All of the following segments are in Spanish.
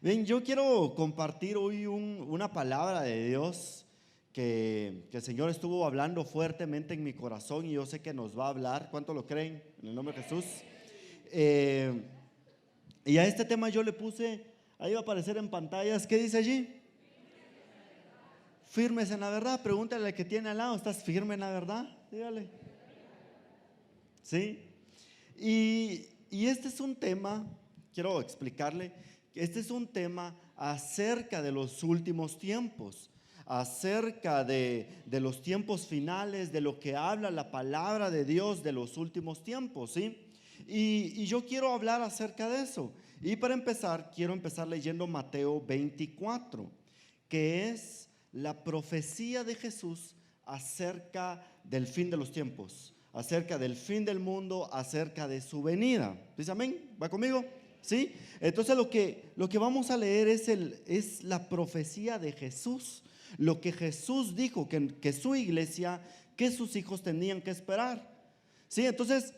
Bien, yo quiero compartir hoy una palabra de Dios que el Señor estuvo hablando fuertemente en mi corazón y yo sé que nos va a hablar. ¿Cuánto lo creen? En el nombre de Jesús. Eh, y a este tema yo le puse, ahí va a aparecer en pantallas, ¿qué dice allí? Firmes en la verdad. Pregúntale al que tiene al lado, ¿estás firme en la verdad? Dígale. ¿Sí? Y este es un tema, quiero explicarle, este es un tema acerca de los últimos tiempos, acerca de los tiempos finales, de lo que habla la palabra de Dios de los últimos tiempos, ¿sí? Y yo quiero hablar acerca de eso. Y para empezar, quiero empezar leyendo Mateo 24, que es la profecía de Jesús acerca del fin de los tiempos, acerca del fin del mundo, acerca de su venida. ¿Dice amén? ¿Va conmigo? ¿Sí? Entonces lo que vamos a leer es la profecía de Jesús, lo que Jesús dijo que su iglesia, que sus hijos tenían que esperar. ¿Sí? Entonces,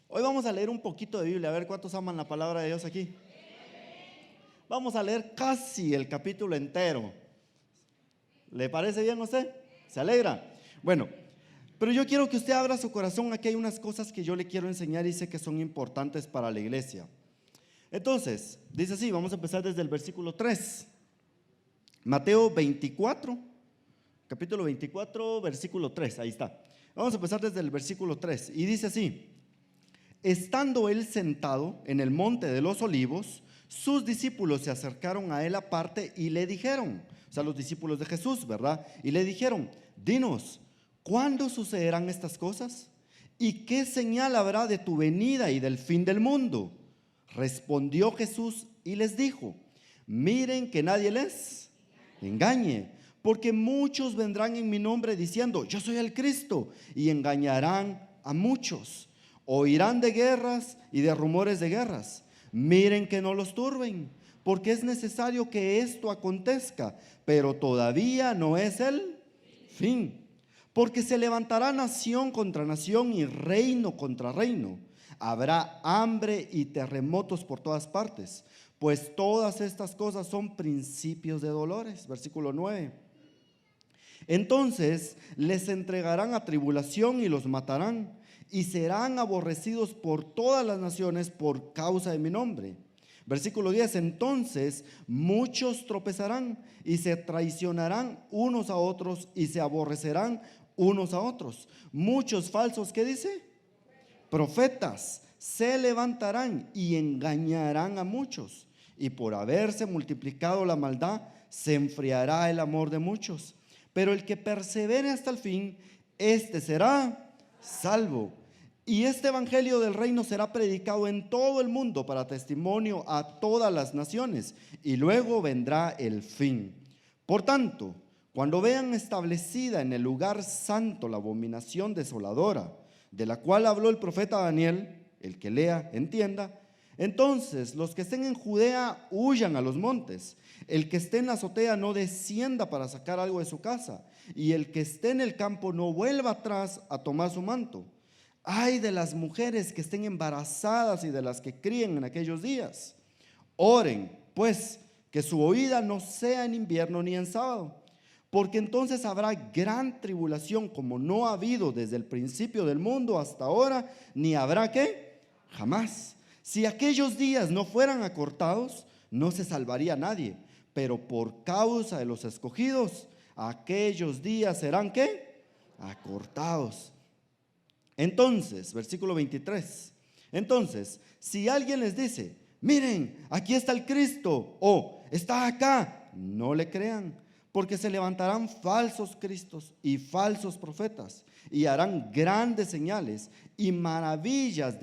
hoy vamos a leer un poquito de Biblia, a ver cuántos aman la palabra de Dios aquí. Vamos a leer casi el capítulo entero. ¿Le parece bien a usted? ¿Se alegra? Bueno, pero yo quiero que usted abra su corazón. Aquí hay unas cosas que yo le quiero enseñar y sé que son importantes para la iglesia. Entonces, dice así, vamos a empezar desde el versículo 3. Mateo 24, capítulo 24, versículo 3, ahí está. Vamos a empezar desde el versículo 3 y dice así: estando él sentado en el monte de los olivos, sus discípulos se acercaron a él aparte y le dijeron, o sea, los discípulos de Jesús, ¿verdad? Y le dijeron: dinos, ¿cuándo sucederán estas cosas? ¿Y qué señal habrá de tu venida y del fin del mundo? Respondió Jesús y les dijo: miren que nadie les engañe, porque muchos vendrán en mi nombre diciendo: yo soy el Cristo, y engañarán a muchos. Oirán de guerras y de rumores de guerras. Miren que no los turben, porque es necesario que esto acontezca, pero todavía no es el fin. Porque se levantará nación contra nación y reino contra reino. Habrá hambre y terremotos por todas partes, pues todas estas cosas son principios de dolores. Versículo 9. Entonces les entregarán a tribulación y los matarán, y serán aborrecidos por todas las naciones por causa de mi nombre. Versículo 10. Entonces muchos tropezarán y se traicionarán unos a otros y se aborrecerán unos a otros. Muchos falsos, ¿qué dice? Profetas se levantarán y engañarán a muchos, y por haberse multiplicado la maldad, se enfriará el amor de muchos. Pero el que persevere hasta el fin, este será salvo. Y este evangelio del reino será predicado en todo el mundo para testimonio a todas las naciones, y luego vendrá el fin. Por tanto, cuando vean establecida en el lugar santo la abominación desoladora, de la cual habló el profeta Daniel, el que lea entienda, entonces los que estén en Judea huyan a los montes, el que esté en la azotea no descienda para sacar algo de su casa, y el que esté en el campo no vuelva atrás a tomar su manto. Ay de las mujeres que estén embarazadas y de las que críen en aquellos días. Oren, pues, que su oída no sea en invierno ni en sábado, porque entonces habrá gran tribulación como no ha habido desde el principio del mundo hasta ahora, ni habrá ¿qué? Jamás. Si aquellos días no fueran acortados, no se salvaría nadie, pero por causa de los escogidos, aquellos días serán ¿qué? Acortados. Entonces, versículo 23. Entonces, si alguien les dice: miren, aquí está el Cristo, o está acá, no le crean. Porque se levantarán falsos cristos y falsos profetas, y harán grandes señales y maravillas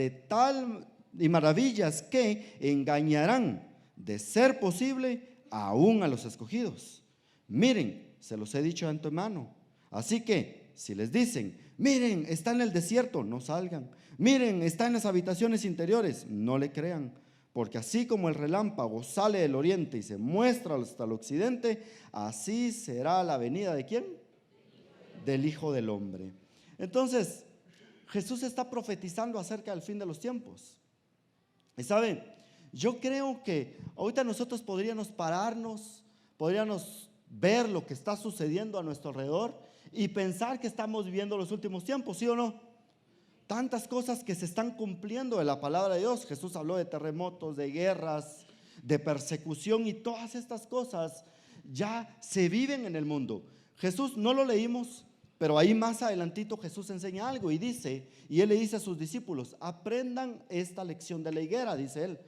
que engañarán, de ser posible, aún a los escogidos. Miren, se los he dicho de antemano. Así que si les dicen: miren, está en el desierto, no salgan. Miren, está en las habitaciones interiores, no le crean. Porque así como el relámpago sale del oriente y se muestra hasta el occidente, así será la venida ¿de quién? Del Hijo del Hombre. Entonces, Jesús está profetizando acerca del fin de los tiempos. Y saben, yo creo que ahorita nosotros podríamos pararnos, podríamos ver lo que está sucediendo a nuestro alrededor y pensar que estamos viviendo los últimos tiempos, ¿sí o no? Tantas cosas que se están cumpliendo de la palabra de Dios. Jesús habló de terremotos, de guerras, de persecución, y todas estas cosas ya se viven en el mundo. Jesús, no lo leímos, pero ahí más adelantito Jesús enseña algo y dice, y él le dice a sus discípulos: aprendan esta lección de la higuera, dice él.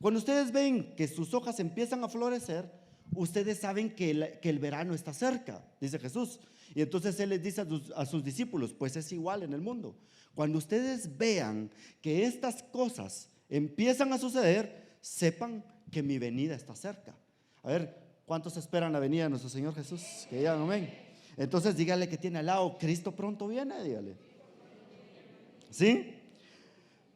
Cuando ustedes ven que sus hojas empiezan a florecer, ustedes saben que el verano está cerca, dice Jesús. Y entonces él les dice a sus discípulos: pues es igual en el mundo. Cuando ustedes vean que estas cosas empiezan a suceder, sepan que mi venida está cerca. A ver, ¿cuántos esperan la venida de nuestro Señor Jesús? Que digan amén. Entonces dígale que tiene al lado: Cristo pronto viene, dígale. ¿Sí?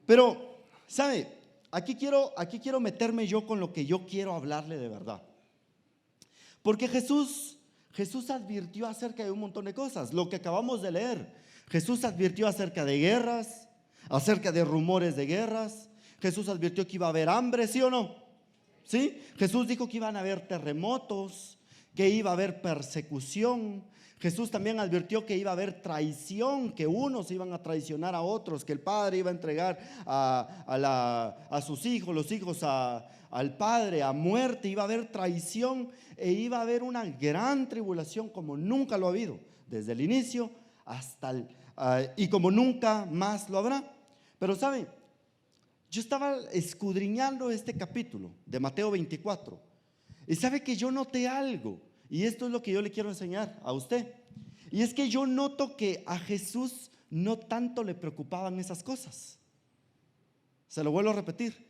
Pero, ¿sabe? Aquí quiero meterme yo con lo que yo quiero hablarle de verdad. Porque Jesús advirtió acerca de un montón de cosas. Lo que acabamos de leer, Jesús advirtió acerca de guerras, acerca de rumores de guerras. Jesús advirtió que iba a haber hambre, ¿sí o no? ¿Sí? Jesús dijo que iban a haber terremotos, que iba a haber persecución. Jesús también advirtió que iba a haber traición, que unos iban a traicionar a otros, que el padre iba a entregar a sus hijos, los hijos al padre, a muerte. Iba a haber traición e iba a haber una gran tribulación como nunca lo ha habido, desde el inicio hasta y como nunca más lo habrá. Pero ¿sabe? Yo estaba escudriñando este capítulo de Mateo 24 y sabe que yo noté algo, y esto es lo que yo le quiero enseñar a usted. Y es que yo noto que a Jesús no tanto le preocupaban esas cosas. Se lo vuelvo a repetir: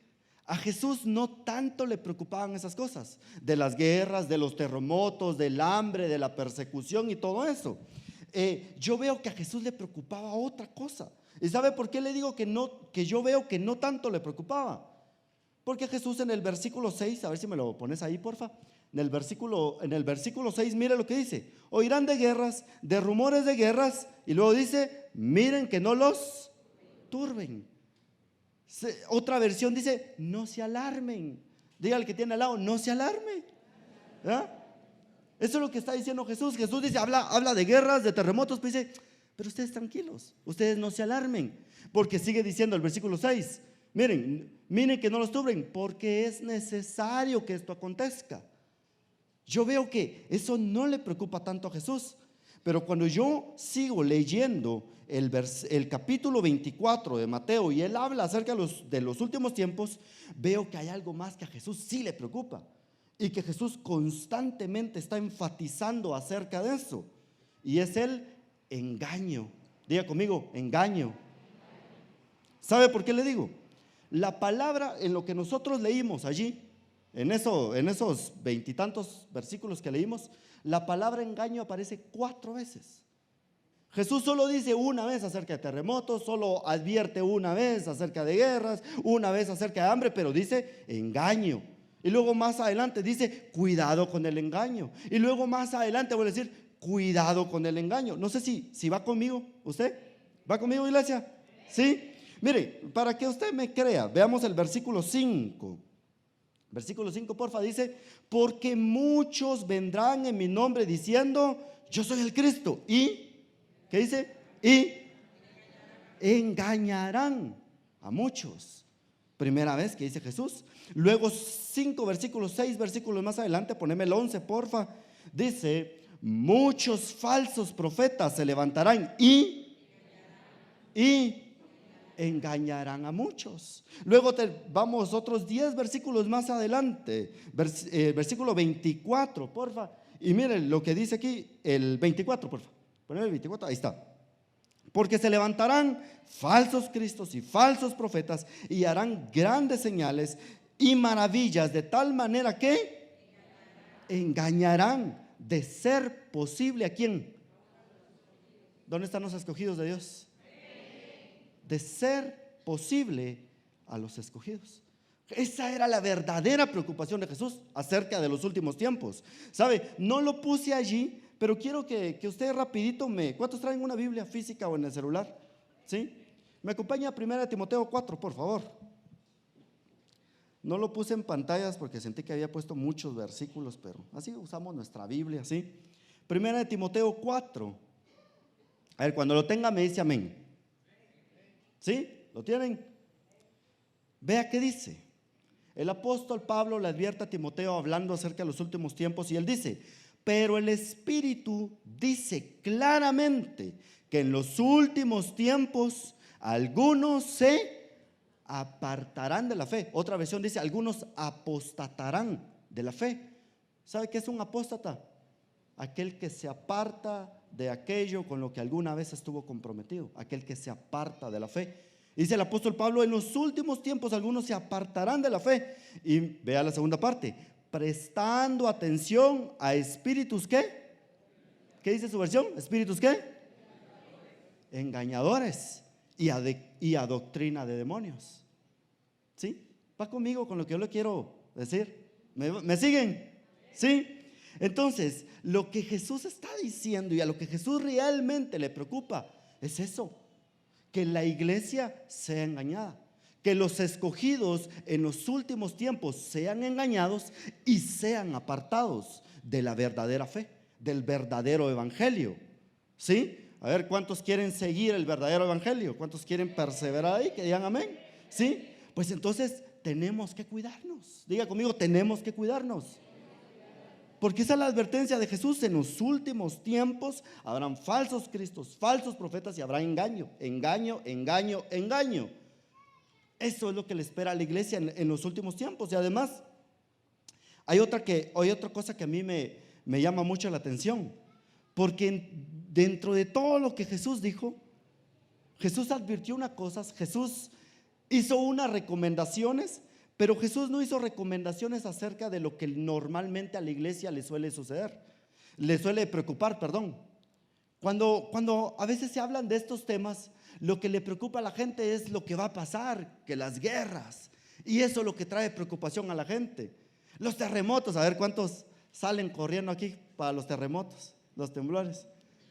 a Jesús no tanto le preocupaban esas cosas, de las guerras, de los terremotos, del hambre, de la persecución y todo eso. Yo veo que a Jesús le preocupaba otra cosa. ¿Y sabe por qué le digo que yo veo que no tanto le preocupaba? Porque Jesús en el versículo 6, a ver si me lo pones ahí, porfa. En el versículo 6, mire lo que dice: oirán de guerras, de rumores de guerras, y luego dice: miren que no los turben. Otra versión dice: no se alarmen. Diga al que tiene al lado: no se alarme. ¿Ah? Eso es lo que está diciendo Jesús. Jesús dice, habla de guerras, de terremotos, pero dice: pero ustedes tranquilos, ustedes no se alarmen. Porque sigue diciendo el versículo 6: miren que no los turben, porque es necesario que esto acontezca. Yo veo que eso no le preocupa tanto a Jesús. Pero cuando yo sigo leyendo el capítulo 24 de Mateo, y él habla acerca de los últimos tiempos, veo que hay algo más que a Jesús sí le preocupa, y que Jesús constantemente está enfatizando acerca de eso, y es el engaño. Diga conmigo: engaño. ¿Sabe por qué le digo? La palabra, en lo que nosotros leímos allí, en esos 20 y tantos versículos que leímos, la palabra engaño aparece 4 veces. Jesús solo dice una vez acerca de terremotos, solo advierte una vez acerca de guerras, una vez acerca de hambre, pero dice engaño. Y luego más adelante dice: cuidado con el engaño. Y luego más adelante voy a decir: cuidado con el engaño. No sé si va conmigo. ¿Usted va conmigo, iglesia? ¿Sí? Mire, para que usted me crea, veamos el versículo 5. Versículo 5, porfa, dice: porque muchos vendrán en mi nombre diciendo: yo soy el Cristo. ¿Y qué dice? Y engañarán a muchos. Primera vez que dice Jesús. Luego 5 versículos, 6 versículos más adelante, poneme el 11, porfa. Dice: muchos falsos profetas se levantarán y engañarán a muchos. Luego vamos otros 10 versículos más adelante, versículo 24, porfa. Y miren lo que dice aquí, el 24, porfa. Poneme el 24, ahí está. Porque se levantarán falsos cristos y falsos profetas y harán grandes señales y maravillas, de tal manera que engañarán, de ser posible, ¿a quién? ¿Dónde están los escogidos de Dios? De ser posible, a los escogidos. Esa era la verdadera preocupación de Jesús acerca de los últimos tiempos. ¿Sabe? No lo puse allí, pero quiero que usted rapidito ¿cuántos traen una Biblia física o en el celular? ¿Sí? Me acompaña a 1 Timoteo 4, por favor. No lo puse en pantallas porque sentí que había puesto muchos versículos, pero así usamos nuestra Biblia, ¿sí? Primera de Timoteo 4. A ver, cuando lo tenga me dice amén. ¿Sí? ¿Lo tienen? Vea qué dice. El apóstol Pablo le advierte a Timoteo hablando acerca de los últimos tiempos y él dice: pero el Espíritu dice claramente que en los últimos tiempos algunos se apartarán de la fe. Otra versión dice: algunos apostatarán de la fe. ¿Sabe qué es un apóstata? Aquel que se aparta de aquello con lo que alguna vez estuvo comprometido, aquel que se aparta de la fe. Dice el apóstol Pablo: en los últimos tiempos algunos se apartarán de la fe. Y vea la segunda parte: prestando atención a espíritus ¿qué? ¿Qué dice su versión? ¿Espíritus qué? Engañadores y a doctrina de demonios. ¿Sí? ¿Va conmigo con lo que yo le quiero decir? ¿Me siguen? ¿Sí? Entonces, lo que Jesús está diciendo y a lo que Jesús realmente le preocupa es eso: que la iglesia sea engañada, que los escogidos en los últimos tiempos sean engañados y sean apartados de la verdadera fe, del verdadero evangelio. ¿Sí? A ver, ¿cuántos quieren seguir el verdadero evangelio? ¿Cuántos quieren perseverar ahí? Que digan amén. ¿Sí? Pues entonces tenemos que cuidarnos. Diga conmigo: tenemos que cuidarnos. Porque esa es la advertencia de Jesús: en los últimos tiempos habrán falsos cristos, falsos profetas y habrá engaño, engaño, engaño, engaño. Eso es lo que le espera a la iglesia en los últimos tiempos. Y además hay otra cosa que a mí me llama mucho la atención, porque dentro de todo lo que Jesús dijo, Jesús advirtió unas cosas, Jesús hizo unas recomendaciones, pero Jesús no hizo recomendaciones acerca de lo que normalmente a la iglesia le suele suceder, le suele preocupar, perdón. Cuando a veces se hablan de estos temas, lo que le preocupa a la gente es lo que va a pasar, que las guerras, y eso es lo que trae preocupación a la gente. Los terremotos, a ver cuántos salen corriendo aquí para los terremotos, los temblores.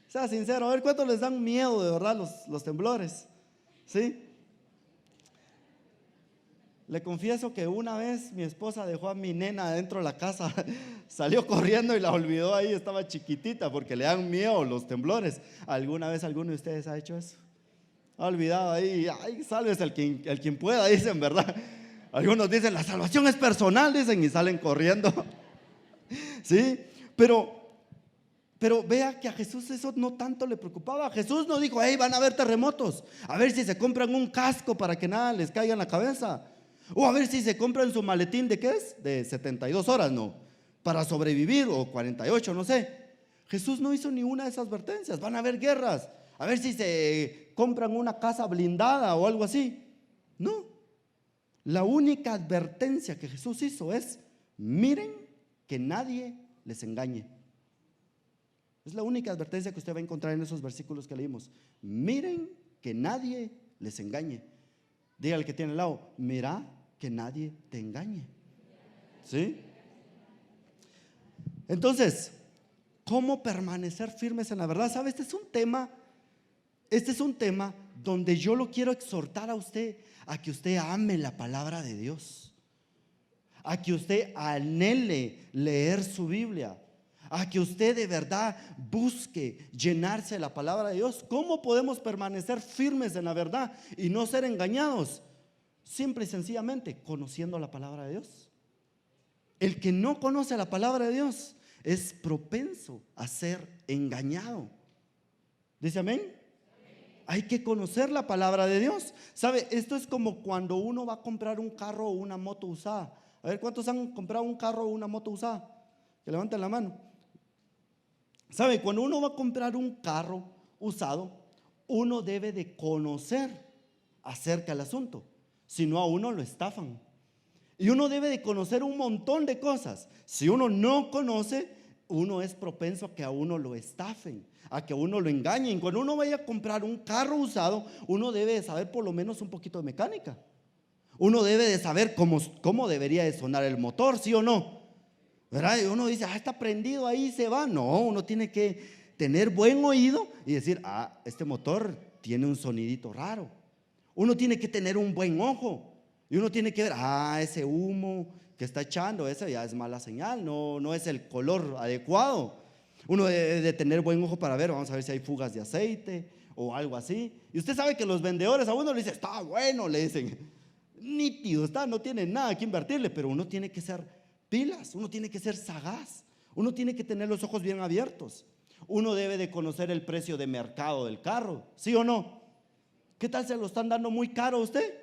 Sea sincero, a ver cuántos les dan miedo de verdad los temblores. ¿Sí? Le confieso que una vez mi esposa dejó a mi nena dentro de la casa, salió corriendo y la olvidó ahí, estaba chiquitita, porque le dan miedo los temblores. ¿Alguna vez alguno de ustedes ha hecho eso? Ha olvidado ahí, ay, sálvese el quien pueda, dicen, ¿verdad? Algunos dicen: la salvación es personal, dicen, y salen corriendo. ¿Sí? Pero vea que a Jesús eso no tanto le preocupaba. Jesús no dijo: hey, van a haber terremotos, a ver si se compran un casco para que nada les caiga en la cabeza, o a ver si se compran su maletín de ¿qué es? De 72 horas, no, para sobrevivir, o 48, no sé. Jesús no hizo ni una de esas advertencias. Van a haber guerras, a ver si se compran una casa blindada o algo así. No, la única advertencia que Jesús hizo es: miren que nadie les engañe. Es la única advertencia que usted va a encontrar en esos versículos que leímos. Miren que nadie les engañe. Diga al que tiene al lado: mira que nadie te engañe. ¿Sí? Entonces, ¿cómo permanecer firmes en la verdad? ¿Sabe? Este es un tema donde yo lo quiero exhortar a usted, a que usted ame la palabra de Dios, a que usted anhele leer su Biblia, a que usted de verdad busque llenarse de la palabra de Dios. ¿Cómo podemos permanecer firmes en la verdad y no ser engañados? Simple y sencillamente conociendo la palabra de Dios. El que no conoce la palabra de Dios es propenso a ser engañado. ¿Dice amén? Hay que conocer la palabra de Dios. ¿Sabe? Esto es como cuando uno va a comprar un carro o una moto usada. A ver, ¿cuántos han comprado un carro o una moto usada? Que levanten la mano. ¿Sabe? Cuando uno va a comprar un carro usado, uno debe de conocer acerca del asunto, si no a uno lo estafan. Y uno debe de conocer un montón de cosas. Si uno no conoce, uno es propenso a que a uno lo estafen, a que a uno lo engañen. Cuando uno vaya a comprar un carro usado, uno debe de saber por lo menos un poquito de mecánica. Uno debe de saber cómo debería de sonar el motor, ¿sí o no? ¿Verdad? Y uno dice: está prendido, ahí se va. No, uno tiene que tener buen oído y decir: este motor tiene un sonidito raro. Uno tiene que tener un buen ojo Y uno tiene que ver, ese humo que está echando, ese ya es mala señal, no es el color adecuado. Uno debe de tener buen ojo para ver, vamos a ver si hay fugas de aceite o algo así. Y usted sabe que los vendedores a uno le dicen, está bueno, le dicen, nítido está, no tiene nada que invertirle, pero uno tiene que ser pilas, uno tiene que ser sagaz, uno tiene que tener los ojos bien abiertos. Uno debe de conocer el precio de mercado del carro, ¿sí o no? ¿Qué tal se lo están dando muy caro a usted?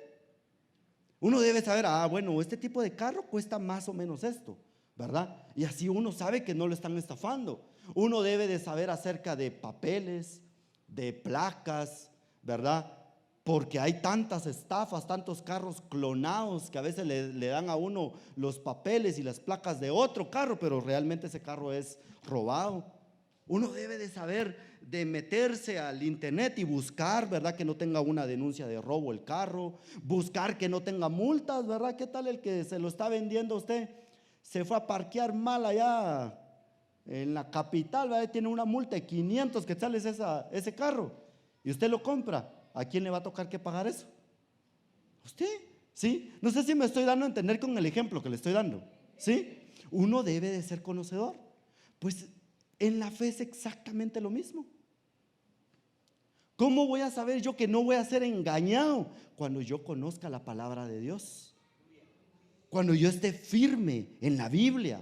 Uno debe saber, bueno, este tipo de carro cuesta más o menos esto, ¿verdad? Y así uno sabe que no lo están estafando. Uno debe de saber acerca de papeles, de placas, ¿verdad? Porque hay tantas estafas, tantos carros clonados que a veces le dan a uno los papeles y las placas de otro carro, pero realmente ese carro es robado. Uno debe de saber de meterse al internet y buscar, ¿verdad? Que no tenga una denuncia de robo el carro, buscar que no tenga multas, ¿verdad? ¿Qué tal el que se lo está vendiendo a usted? Se fue a parquear mal allá en la capital, ¿verdad? Tiene una multa de 500 quetzales ese carro y usted lo compra. ¿A quién le va a tocar que pagar eso? ¿Usted? ¿Sí? No sé si me estoy dando a entender con el ejemplo que le estoy dando. ¿Sí? Uno debe de ser conocedor. Pues en la fe es exactamente lo mismo. ¿Cómo voy a saber yo que no voy a ser engañado? Cuando yo conozca la palabra de Dios, cuando yo esté firme en la Biblia.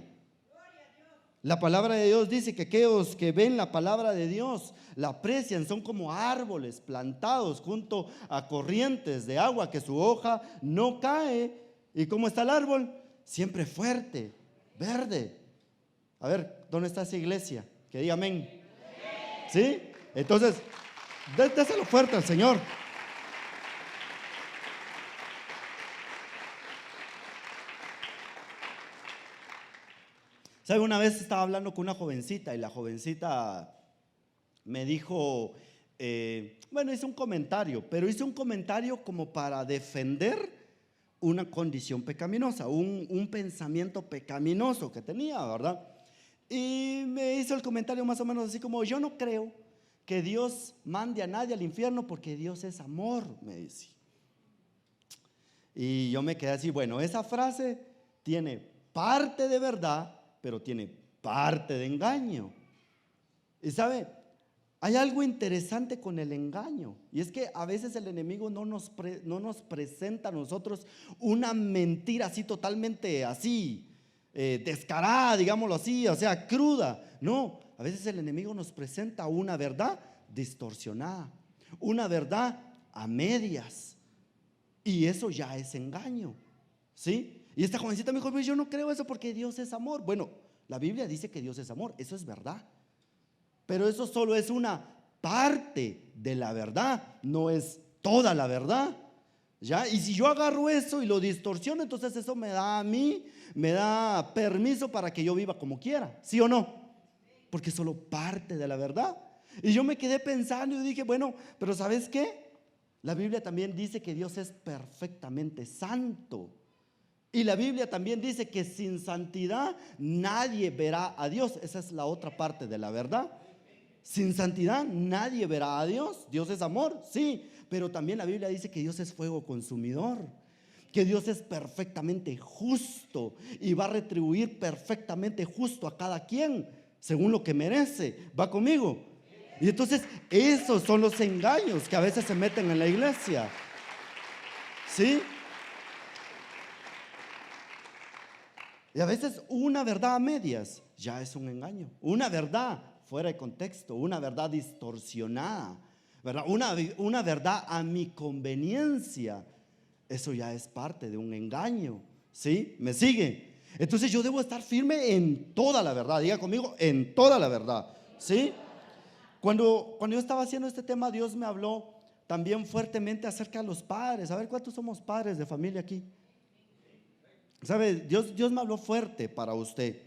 La palabra de Dios dice que aquellos que ven la palabra de Dios la aprecian, son como árboles plantados junto a corrientes de agua, que su hoja no cae. ¿Y cómo está el árbol? Siempre fuerte, verde. A ver, ¿dónde está esa iglesia? Que diga amén. ¿Sí? Entonces, déselo fuerte al Señor. ¿Sabe? Una vez estaba hablando con una jovencita y la jovencita me dijo, bueno, hice un comentario, pero hice un comentario como para defender una condición pecaminosa, un pensamiento pecaminoso que tenía, ¿verdad? Y me hizo el comentario más o menos así como, yo no creo que Dios mande a nadie al infierno porque Dios es amor, me dice. Y yo me quedé así, bueno, esa frase tiene parte de verdad, pero tiene parte de engaño. Y sabe, hay algo interesante con el engaño, y es que a veces el enemigo no nos presenta a nosotros una mentira así totalmente así, descarada, digámoslo así, o sea, cruda. No, a veces el enemigo nos presenta una verdad distorsionada, una verdad a medias, y eso ya es engaño, ¿sí? Y esta jovencita me dijo, pues yo no creo eso porque Dios es amor. Bueno, la Biblia dice que Dios es amor, eso es verdad, pero eso solo es una parte de la verdad, no es toda la verdad, ¿ya? Y si yo agarro eso y lo distorsiono, entonces eso me da a mí, me da permiso para que yo viva como quiera, ¿sí o no? Porque es solo parte de la verdad. Y yo me quedé pensando y dije, bueno, pero ¿sabes qué? La Biblia también dice que Dios es perfectamente santo. Y la Biblia también dice que sin santidad nadie verá a Dios. Esa es la otra parte de la verdad. Sin santidad nadie verá a Dios. Dios es amor, sí, pero también la Biblia dice que Dios es fuego consumidor, que Dios es perfectamente justo y va a retribuir perfectamente justo a cada quien según lo que merece. ¿Va conmigo? Y entonces esos son los engaños que a veces se meten en la iglesia, ¿sí? Y a veces una verdad a medias ya es un engaño. Una verdad fuera de contexto, una verdad distorsionada, ¿verdad? Una verdad a mi conveniencia, eso ya es parte de un engaño, ¿sí? ¿Me sigue? Entonces yo debo estar firme en toda la verdad. Diga conmigo, en toda la verdad, ¿sí? Cuando yo estaba haciendo este tema, Dios me habló también fuertemente acerca de los padres. A ver, ¿cuántos somos padres de familia aquí? ¿Sabe? Dios me habló fuerte para usted.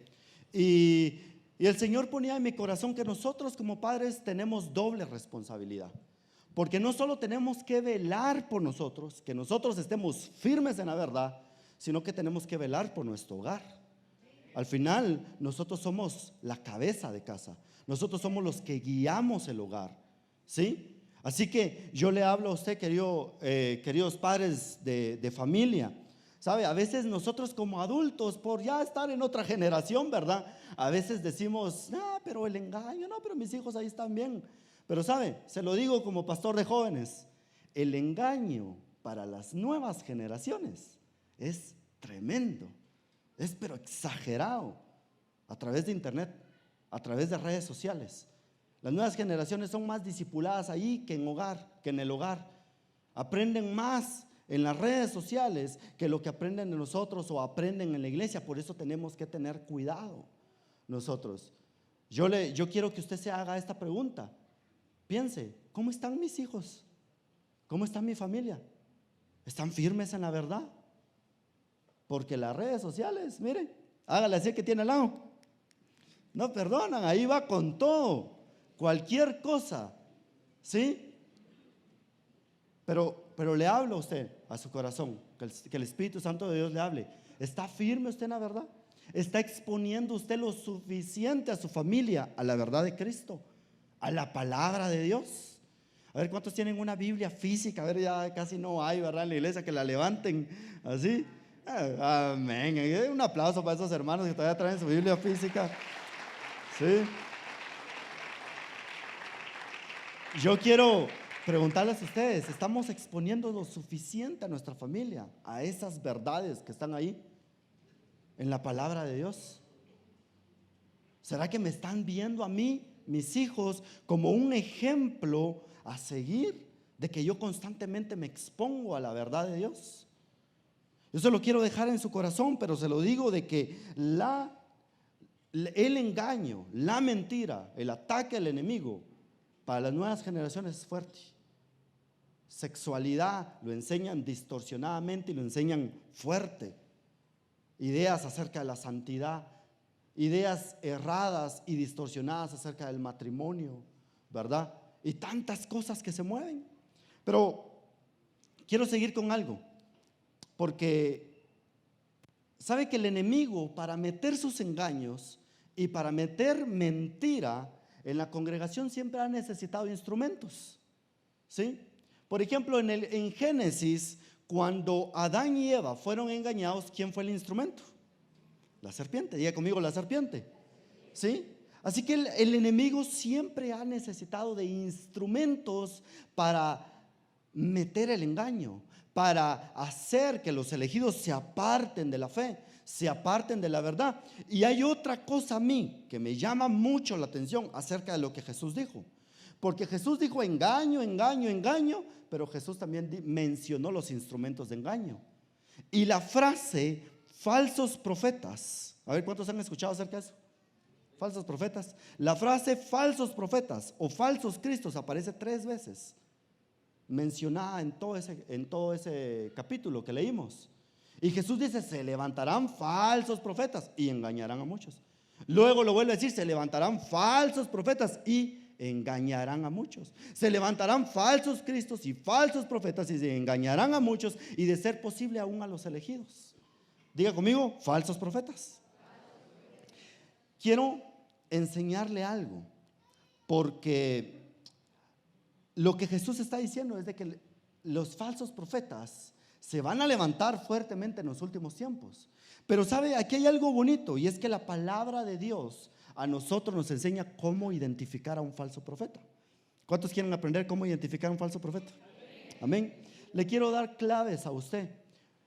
Y el Señor ponía en mi corazón que nosotros como padres tenemos doble responsabilidad. Porque no solo tenemos que velar por nosotros, que nosotros estemos firmes en la verdad, sino que tenemos que velar por nuestro hogar. Al final, nosotros somos la cabeza de casa. Nosotros somos los que guiamos el hogar, ¿sí? Así que yo le hablo a usted, queridos padres de familia, ¿Sabe? A veces nosotros como adultos, por ya estar en otra generación, ¿verdad? A veces decimos, no, pero el engaño, no, pero mis hijos ahí están bien. Pero ¿sabe? Se lo digo como pastor de jóvenes, el engaño para las nuevas generaciones es tremendo, es pero exagerado, a través de internet, a través de redes sociales. Las nuevas generaciones son más discipuladas ahí que en el hogar. Aprenden más en las redes sociales que lo que aprenden de nosotros o aprenden en la iglesia. Por eso tenemos que tener cuidado nosotros. Yo quiero que usted se haga esta pregunta. Piense, ¿cómo están mis hijos? ¿Cómo está mi familia? ¿Están firmes en la verdad? Porque las redes sociales, miren, hágale así que tiene al lado. No perdonan, ahí va con todo, cualquier cosa, ¿sí? Pero le hablo a usted, a su corazón, que el Espíritu Santo de Dios le hable. ¿Está firme usted en la verdad? ¿Está exponiendo usted lo suficiente a su familia, a la verdad de Cristo, a la palabra de Dios? A ver, ¿cuántos tienen una Biblia física? A ver, ya casi no hay, ¿verdad? En la iglesia, que la levanten así. Amén. Un aplauso para esos hermanos que todavía traen su Biblia física. Sí. Yo quiero preguntarles a ustedes, ¿estamos exponiendo lo suficiente a nuestra familia, a esas verdades que están ahí en la palabra de Dios? ¿Será que me están viendo a mí, mis hijos, como un ejemplo a seguir de que yo constantemente me expongo a la verdad de Dios? Yo se lo quiero dejar en su corazón, pero se lo digo de que el engaño, la mentira, el ataque al enemigo para las nuevas generaciones es fuerte. Sexualidad lo enseñan distorsionadamente y lo enseñan fuerte. Ideas acerca de la santidad, ideas erradas y distorsionadas acerca del matrimonio, ¿verdad? Y tantas cosas que se mueven. Pero quiero seguir con algo, porque sabe que el enemigo, para meter sus engaños y para meter mentira en la congregación, siempre ha necesitado instrumentos, ¿sí? Por ejemplo, en Génesis, cuando Adán y Eva fueron engañados, ¿quién fue el instrumento? La serpiente. Diga conmigo, la serpiente, ¿sí? Así que el enemigo siempre ha necesitado de instrumentos para meter el engaño, para hacer que los elegidos se aparten de la fe, se aparten de la verdad. Y hay otra cosa a mí que me llama mucho la atención acerca de lo que Jesús dijo. Porque Jesús dijo engaño, engaño, engaño, pero Jesús también mencionó los instrumentos de engaño. Y la frase falsos profetas, a ver, ¿cuántos han escuchado acerca de eso? Falsos profetas. La frase falsos profetas o falsos cristos aparece 3 veces mencionada en todo ese capítulo que leímos. Y Jesús dice, se levantarán falsos profetas y engañarán a muchos. Luego lo vuelve a decir, se levantarán falsos profetas y engañarán a muchos. Se levantarán falsos cristos y falsos profetas y se engañarán a muchos, y de ser posible aún a los elegidos. Diga conmigo, falsos profetas. Quiero enseñarle algo, porque lo que Jesús está diciendo es de que los falsos profetas se van a levantar fuertemente en los últimos tiempos. Pero sabe, aquí hay algo bonito, y es que la palabra de Dios a nosotros nos enseña cómo identificar a un falso profeta. ¿Cuántos quieren aprender cómo identificar a un falso profeta? Amén. Le quiero dar claves a usted.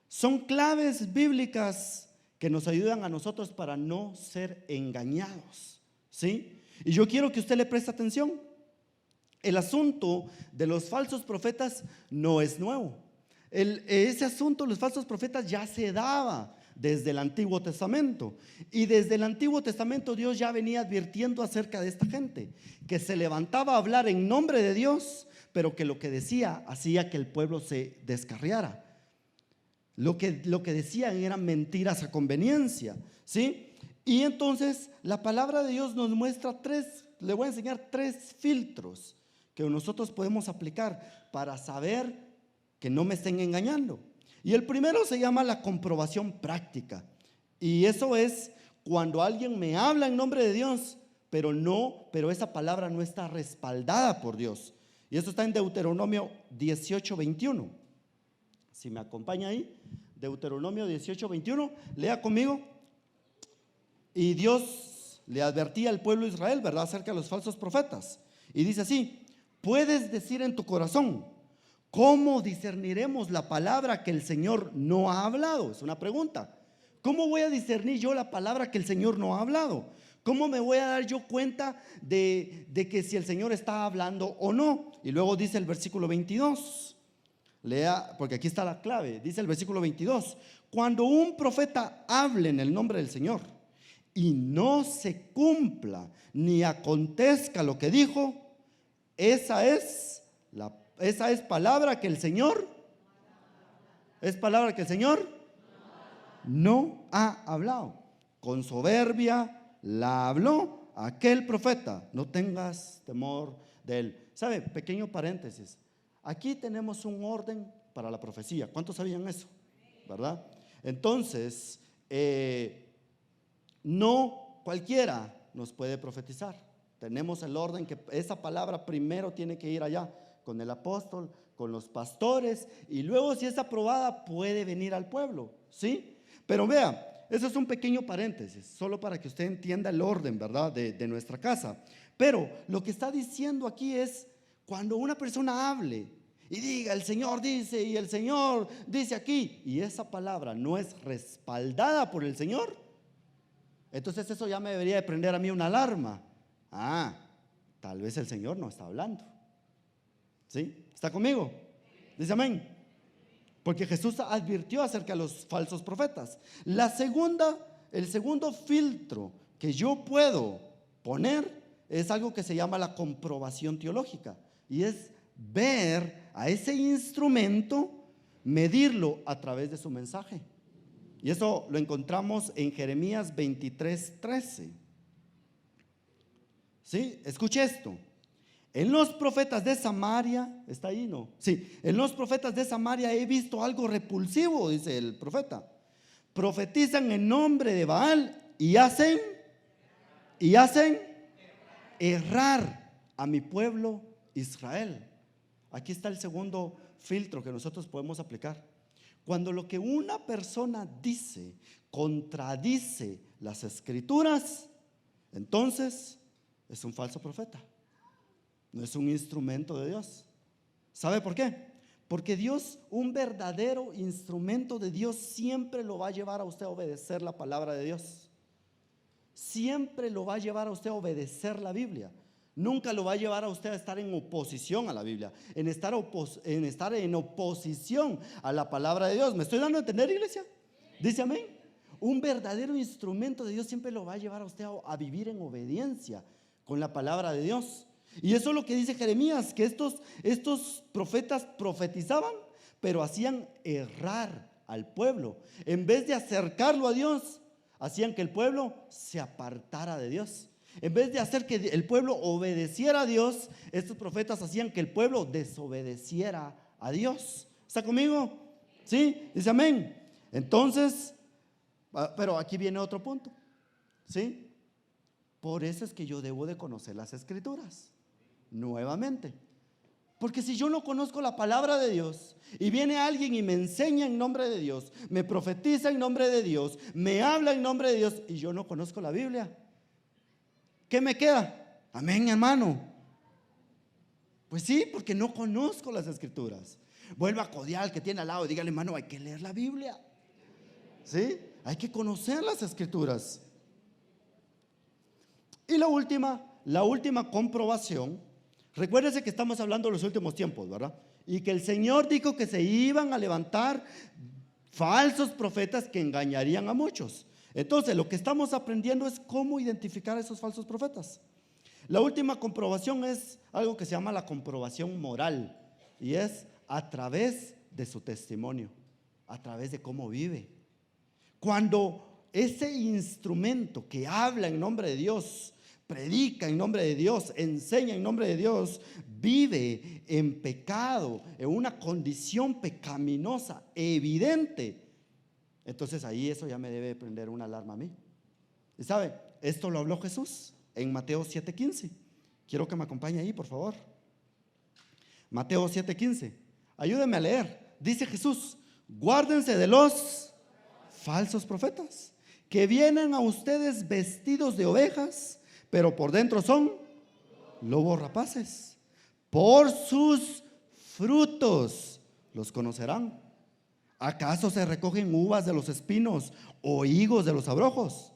Son claves bíblicas que nos ayudan a nosotros para no ser engañados, ¿sí? Y yo quiero que usted le preste atención. El asunto de los falsos profetas no es nuevo. Ese asunto de los falsos profetas ya se daba desde el Antiguo Testamento. Y desde el Antiguo Testamento Dios ya venía advirtiendo acerca de esta gente, que se levantaba a hablar en nombre de Dios, pero que lo que decía hacía que el pueblo se descarriara. Lo que decían eran mentiras a conveniencia, ¿sí? Y entonces la palabra de Dios nos muestra le voy a enseñar 3 filtros que nosotros podemos aplicar para saber que no me estén engañando. Y el primero se llama la comprobación práctica. Y eso es cuando alguien me habla en nombre de Dios, pero esa palabra no está respaldada por Dios. Y eso está en Deuteronomio 18:21. Si me acompaña ahí, Deuteronomio 18:21, lea conmigo. Y Dios le advertía al pueblo de Israel, ¿verdad?, acerca de los falsos profetas. Y dice así: puedes decir en tu corazón, ¿cómo discerniremos la palabra que el Señor no ha hablado? Es una pregunta. ¿Cómo voy a discernir yo la palabra que el Señor no ha hablado? ¿Cómo me voy a dar yo cuenta de que si el Señor está hablando o no? Y luego dice el versículo 22. Lea, porque aquí está la clave. Dice el versículo 22: cuando un profeta hable en el nombre del Señor y no se cumpla ni acontezca lo que dijo, esa es palabra que el Señor no ha hablado. Con soberbia la habló aquel profeta. No tengas temor de él. ¿Sabe? Pequeño paréntesis. Aquí tenemos un orden para la profecía. ¿Cuántos sabían eso? ¿Verdad? Entonces, no cualquiera nos puede profetizar. Tenemos el orden que esa palabra primero tiene que ir allá con el apóstol, con los pastores, y luego, si es aprobada, puede venir al pueblo, ¿sí? Pero vea, eso es un pequeño paréntesis, solo para que usted entienda el orden, ¿verdad?, de nuestra casa. Pero lo que está diciendo aquí es, cuando una persona hable y diga, el Señor dice, y el Señor dice aquí, y esa palabra no es respaldada por el Señor, entonces eso ya me debería de prender a mí una alarma. Tal vez el Señor no está hablando. ¿Sí? ¿Está conmigo? Dice amén. Porque Jesús advirtió acerca de los falsos profetas. El segundo filtro que yo puedo poner es algo que se llama la comprobación teológica, y es ver a ese instrumento, medirlo a través de su mensaje. Y eso lo encontramos en Jeremías 23:13. ¿Sí? Escuche esto. En los profetas de Samaria, ¿está ahí? No. Sí, en los profetas de Samaria he visto algo repulsivo, dice el profeta. Profetizan en nombre de Baal y hacen errar a mi pueblo Israel. Aquí está el segundo filtro que nosotros podemos aplicar. Cuando lo que una persona dice contradice las escrituras, entonces es un falso profeta. No es un instrumento de Dios. ¿Sabe por qué? Porque Dios, un verdadero instrumento de Dios, siempre lo va a llevar a usted a obedecer la palabra de Dios. Siempre lo va a llevar a usted a obedecer la Biblia. Nunca lo va a llevar a usted a estar en oposición a la Biblia, en estar en oposición a la palabra de Dios. ¿Me estoy dando a entender, iglesia? Dice amén. Un verdadero instrumento de Dios siempre lo va a llevar a usted a vivir en obediencia con la palabra de Dios. Y eso es lo que dice Jeremías, que estos profetas profetizaban, pero hacían errar al pueblo. En vez de acercarlo a Dios, hacían que el pueblo se apartara de Dios. En vez de hacer que el pueblo obedeciera a Dios, estos profetas hacían que el pueblo desobedeciera a Dios. ¿Está conmigo? ¿Sí? Dice amén. Entonces, pero aquí viene otro punto. ¿Sí? Por eso es que yo debo de conocer las escrituras nuevamente. Porque si yo no conozco la palabra de Dios y viene alguien y me enseña en nombre de Dios, me profetiza en nombre de Dios, me habla en nombre de Dios, y yo no conozco la Biblia, ¿qué me queda? Amén, hermano. Pues sí, porque no conozco las escrituras. Vuelva a codear al que tiene al lado y dígale, hermano, hay que leer la Biblia. ¿Sí? Hay que conocer las escrituras. Y la última comprobación. Recuérdense que estamos hablando de los últimos tiempos, ¿verdad? Y que el Señor dijo que se iban a levantar falsos profetas que engañarían a muchos. Entonces, lo que estamos aprendiendo es cómo identificar a esos falsos profetas. La última comprobación es algo que se llama la comprobación moral, y es a través de su testimonio, a través de cómo vive. Cuando ese instrumento que habla en nombre de Dios, predica en nombre de Dios, enseña en nombre de Dios, vive en pecado, en una condición pecaminosa evidente, entonces ahí eso ya me debe prender una alarma a mí. Y sabe, esto lo habló Jesús en Mateo 7:15. Quiero que me acompañe ahí, por favor. Mateo 7:15. Ayúdenme a leer. Dice Jesús: Guárdense de los falsos profetas, que vienen a ustedes vestidos de ovejas, pero por dentro son lobos rapaces. Por sus frutos los conocerán. ¿Acaso se recogen uvas de los espinos o higos de los abrojos?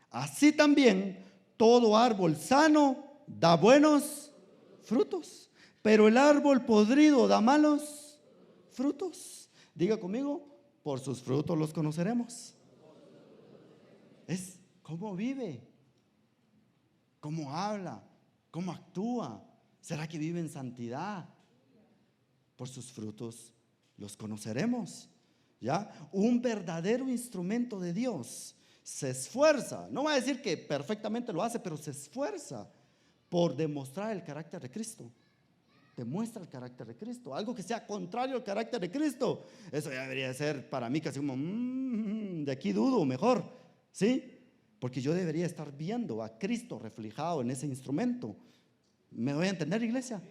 Así también todo árbol sano da buenos frutos, pero el árbol podrido da malos frutos. Diga conmigo, por sus frutos los conoceremos. Es cómo vive, cómo habla, cómo actúa. ¿Será que vive en santidad? Por sus frutos los conoceremos. ¿Ya? Un verdadero instrumento de Dios se esfuerza, no va a decir que perfectamente lo hace, pero se esfuerza por demostrar el carácter de Cristo. Demuestra el carácter de Cristo. Algo que sea contrario al carácter de Cristo, eso ya debería ser para mí casi como de aquí dudo mejor, ¿sí? Porque yo debería estar viendo a Cristo reflejado en ese instrumento. ¿Me voy a entender, iglesia?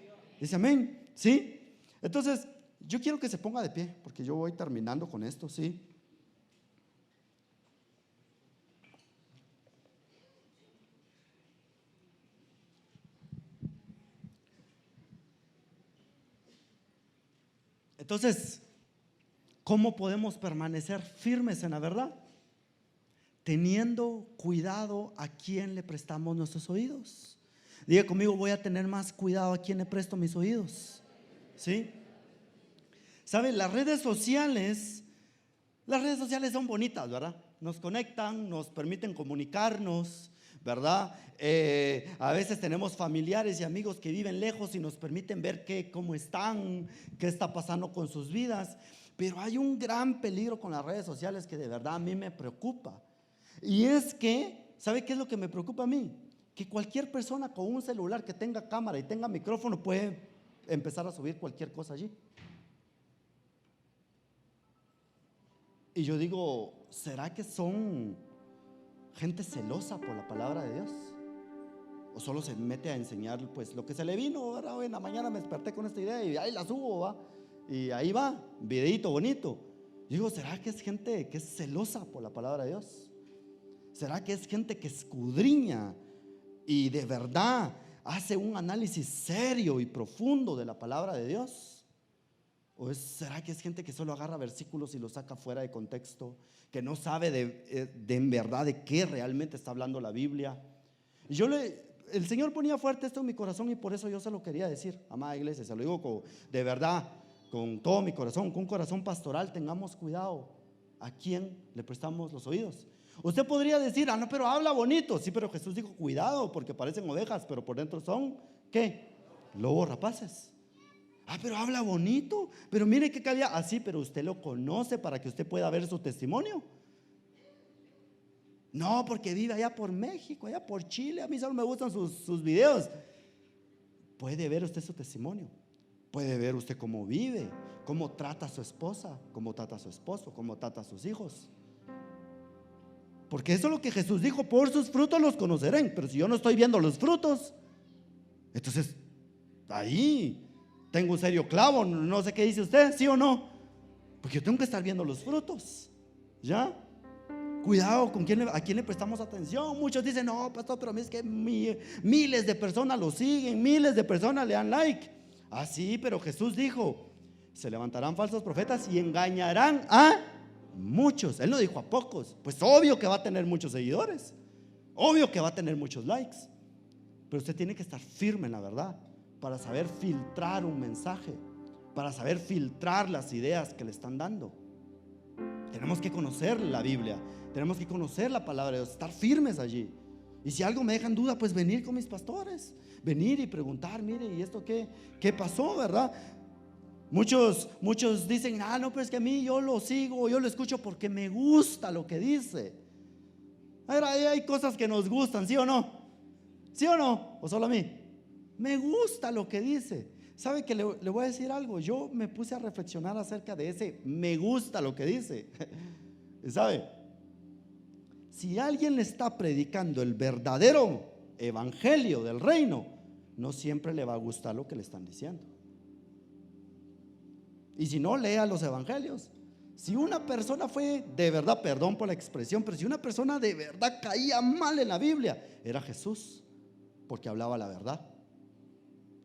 Dice amén, ¿sí? Entonces yo quiero que se ponga de pie, porque yo voy terminando con esto, ¿sí? Entonces, ¿cómo podemos permanecer firmes en la verdad? Teniendo cuidado a quién le prestamos nuestros oídos. Diga conmigo, voy a tener más cuidado a quién le presto mis oídos. ¿Sí? ¿Saben? Las redes sociales son bonitas, ¿verdad? Nos conectan, nos permiten comunicarnos, ¿verdad? A veces tenemos familiares y amigos que viven lejos y nos permiten ver cómo están, qué está pasando con sus vidas. Pero hay un gran peligro con las redes sociales que de verdad a mí me preocupa. Y es que, ¿sabe qué es lo que me preocupa a mí? Que cualquier persona con un celular que tenga cámara y tenga micrófono puede empezar a subir cualquier cosa allí. Y yo digo, ¿será que son gente celosa por la palabra de Dios? ¿O solo se mete a enseñar pues lo que se le vino? Ahora hoy en la mañana me desperté con esta idea y ahí la subo, ¿va? Y ahí va, videito bonito. Yo digo, ¿será que es gente que es celosa por la palabra de Dios? ¿Será que es gente que escudriña y de verdad hace un análisis serio y profundo de la palabra de Dios? ¿O será que es gente que solo agarra versículos y los saca fuera de contexto, que no sabe de en verdad de qué realmente está hablando la Biblia? Y el Señor ponía fuerte esto en mi corazón y por eso yo se lo quería decir, amada iglesia, se lo digo de verdad, con todo mi corazón, con un corazón pastoral. Tengamos cuidado a quién le prestamos los oídos. Usted podría decir, no, pero habla bonito. Sí, pero Jesús dijo, cuidado, porque parecen ovejas, pero por dentro son, ¿qué? Lobos rapaces. Pero habla bonito, pero mire qué calidad. Así, pero usted lo conoce para que usted pueda ver su testimonio. No, porque vive allá por México, allá por Chile. A mí solo me gustan sus videos. Puede ver usted su testimonio. Puede ver usted cómo vive, cómo trata a su esposa, cómo trata a su esposo, cómo trata a sus hijos. Porque eso es lo que Jesús dijo, por sus frutos los conocerán. Pero si yo no estoy viendo los frutos, entonces ahí tengo un serio clavo. No sé qué dice usted, ¿sí o no? Porque yo tengo que estar viendo los frutos. ¿Ya? Cuidado con a quién le prestamos atención. Muchos dicen, no, pastor, pero a mí es que miles de personas lo siguen, miles de personas le dan like. Sí, pero Jesús dijo, se levantarán falsos profetas y engañarán a muchos. Él no dijo a pocos. Pues obvio que va a tener muchos seguidores, obvio que va a tener muchos likes. Pero usted tiene que estar firme en la verdad para saber filtrar un mensaje, para saber filtrar las ideas que le están dando. Tenemos que conocer la Biblia, tenemos que conocer la palabra de Dios, estar firmes allí. Y si algo me deja en duda, pues venir con mis pastores, venir y preguntar, mire, ¿y esto qué pasó, verdad? Muchos dicen, no, pero es que a mí yo lo sigo, yo lo escucho porque me gusta lo que dice. Hay cosas que nos gustan, ¿sí o no? ¿Sí o no? ¿O solo a mí? Me gusta lo que dice. ¿Sabe que le voy a decir algo? Yo me puse a reflexionar acerca de ese me gusta lo que dice. ¿Sabe? Si alguien le está predicando el verdadero evangelio del reino, no siempre le va a gustar lo que le están diciendo. Y si no, lea los evangelios. Si una persona fue de verdad, perdón por la expresión, pero si una persona de verdad caía mal en la Biblia, era Jesús, porque hablaba la verdad.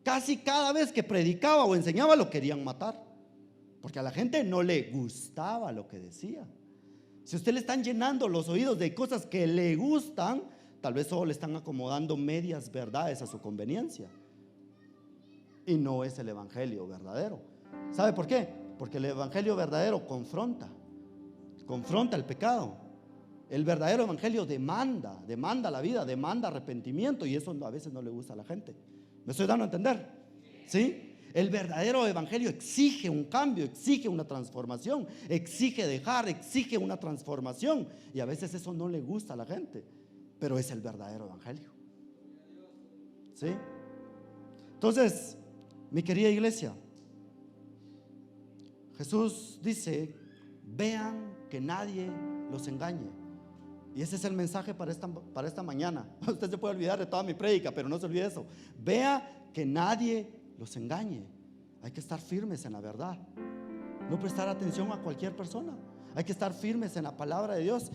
Casi cada vez que predicaba o enseñaba lo querían matar, porque a la gente no le gustaba lo que decía. Si a usted le están llenando los oídos de cosas que le gustan, tal vez solo le están acomodando medias verdades a su conveniencia, y no es el evangelio verdadero. ¿Sabe por qué? Porque el evangelio verdadero confronta el pecado. El verdadero evangelio demanda la vida, demanda arrepentimiento, y eso a veces no le gusta a la gente. ¿Me estoy dando a entender? ¿Sí? El verdadero evangelio exige un cambio, exige una transformación, exige una transformación, y a veces eso no le gusta a la gente, pero es el verdadero evangelio. ¿Sí? Entonces, mi querida iglesia, Jesús dice: vean que nadie los engañe. Y ese es el mensaje para esta mañana. Usted se puede olvidar de toda mi prédica, pero no se olvide eso. Vea que nadie los engañe. Hay que estar firmes en la verdad, no prestar atención a cualquier persona. Hay que estar firmes en la palabra de Dios.